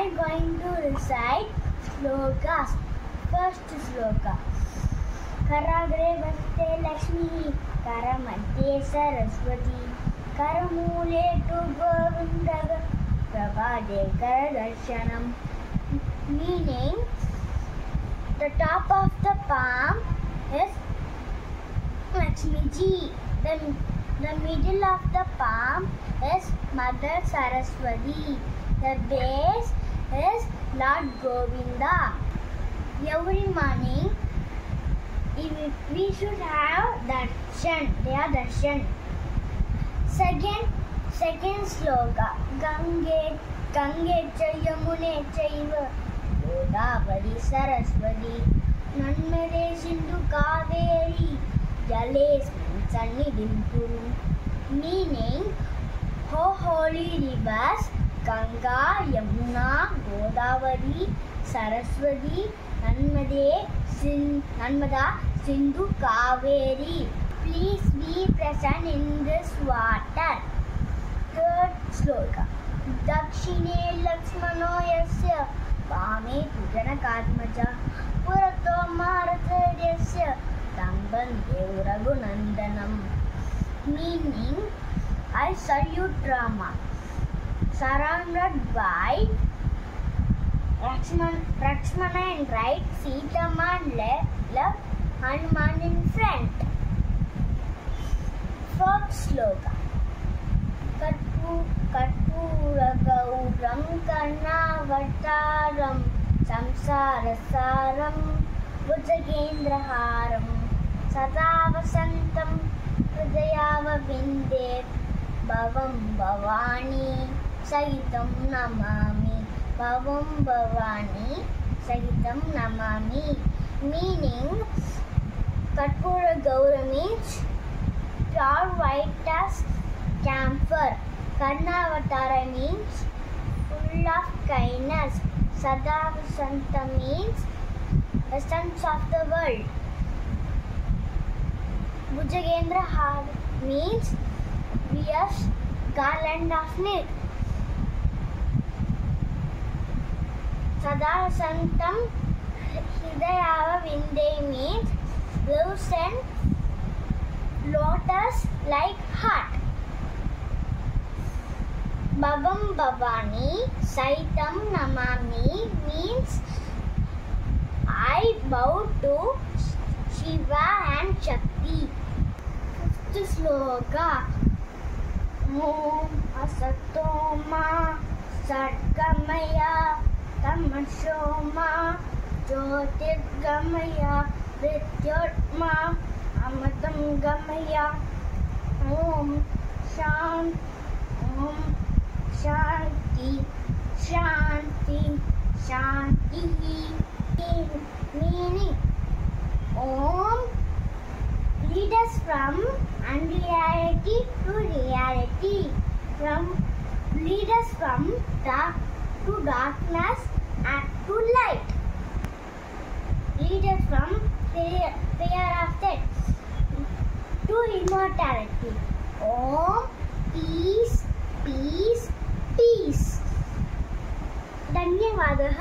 I am going to recite slokas. First sloka. Karagre vaste Lakshmi, Karamadhye Saraswati, Karamule tu Govindaga, Prabhade Karadarshanam. Meaning, the top of the palm is Lakshmi Ji. The middle of the palm is Mother Saraswati. The base is Lord Govinda. Every morning, we should have darshan. They are darshan. Second sloka. Gange cha Yamune chaiva Godavari Saraswati Nanmade Sindhu Kaveri Jalesmin Sannidhim Kuru. Meaning, holy rivers Ganga, Yamuna, Godavari, Saraswati, Narmada, Sindhu, Kaveri. Please be present in this water. Third sloka. Dakshine Lakshmano Yasya Vame Pujana Kadmaja Purato Maratha Yasya Tambande Raghunandanam. Meaning, I salute Rama, surrounded by Lakshmana in right, Sita in left, Hanuman in front. Fourth sloka. Karpura Gauram Karnavataram Samsarasaram Bhujagendraharam Sadavasantam Hridayava Vinde Bhavam Bhavani Sahitam Namami. Bhavam Bhavani Sahitam Namami. Meaning, Karpura Gaura means pure white as camphor. Karnavatara means full of kindness. Sadavasanta means essence of the world. Bhujagendra means wears garland of knit. Sadavasantam Hridayava Vinde means lives in lotus like heart. Bhavam Bhavani Saitam Namami means I bow to Shiva and Shakti. Fifth sloka. Om Asatoma Sargamaya Tamashoma Jyotirgamaya Vidyotma Amatam Gamaya. Om Shanti Shanti Shanti. Meaning, Om lead us from unreality to reality, lead us from dark to darkness and to light, lead us from fear of death to immortality. Om peace, peace, peace. धन्यवादः.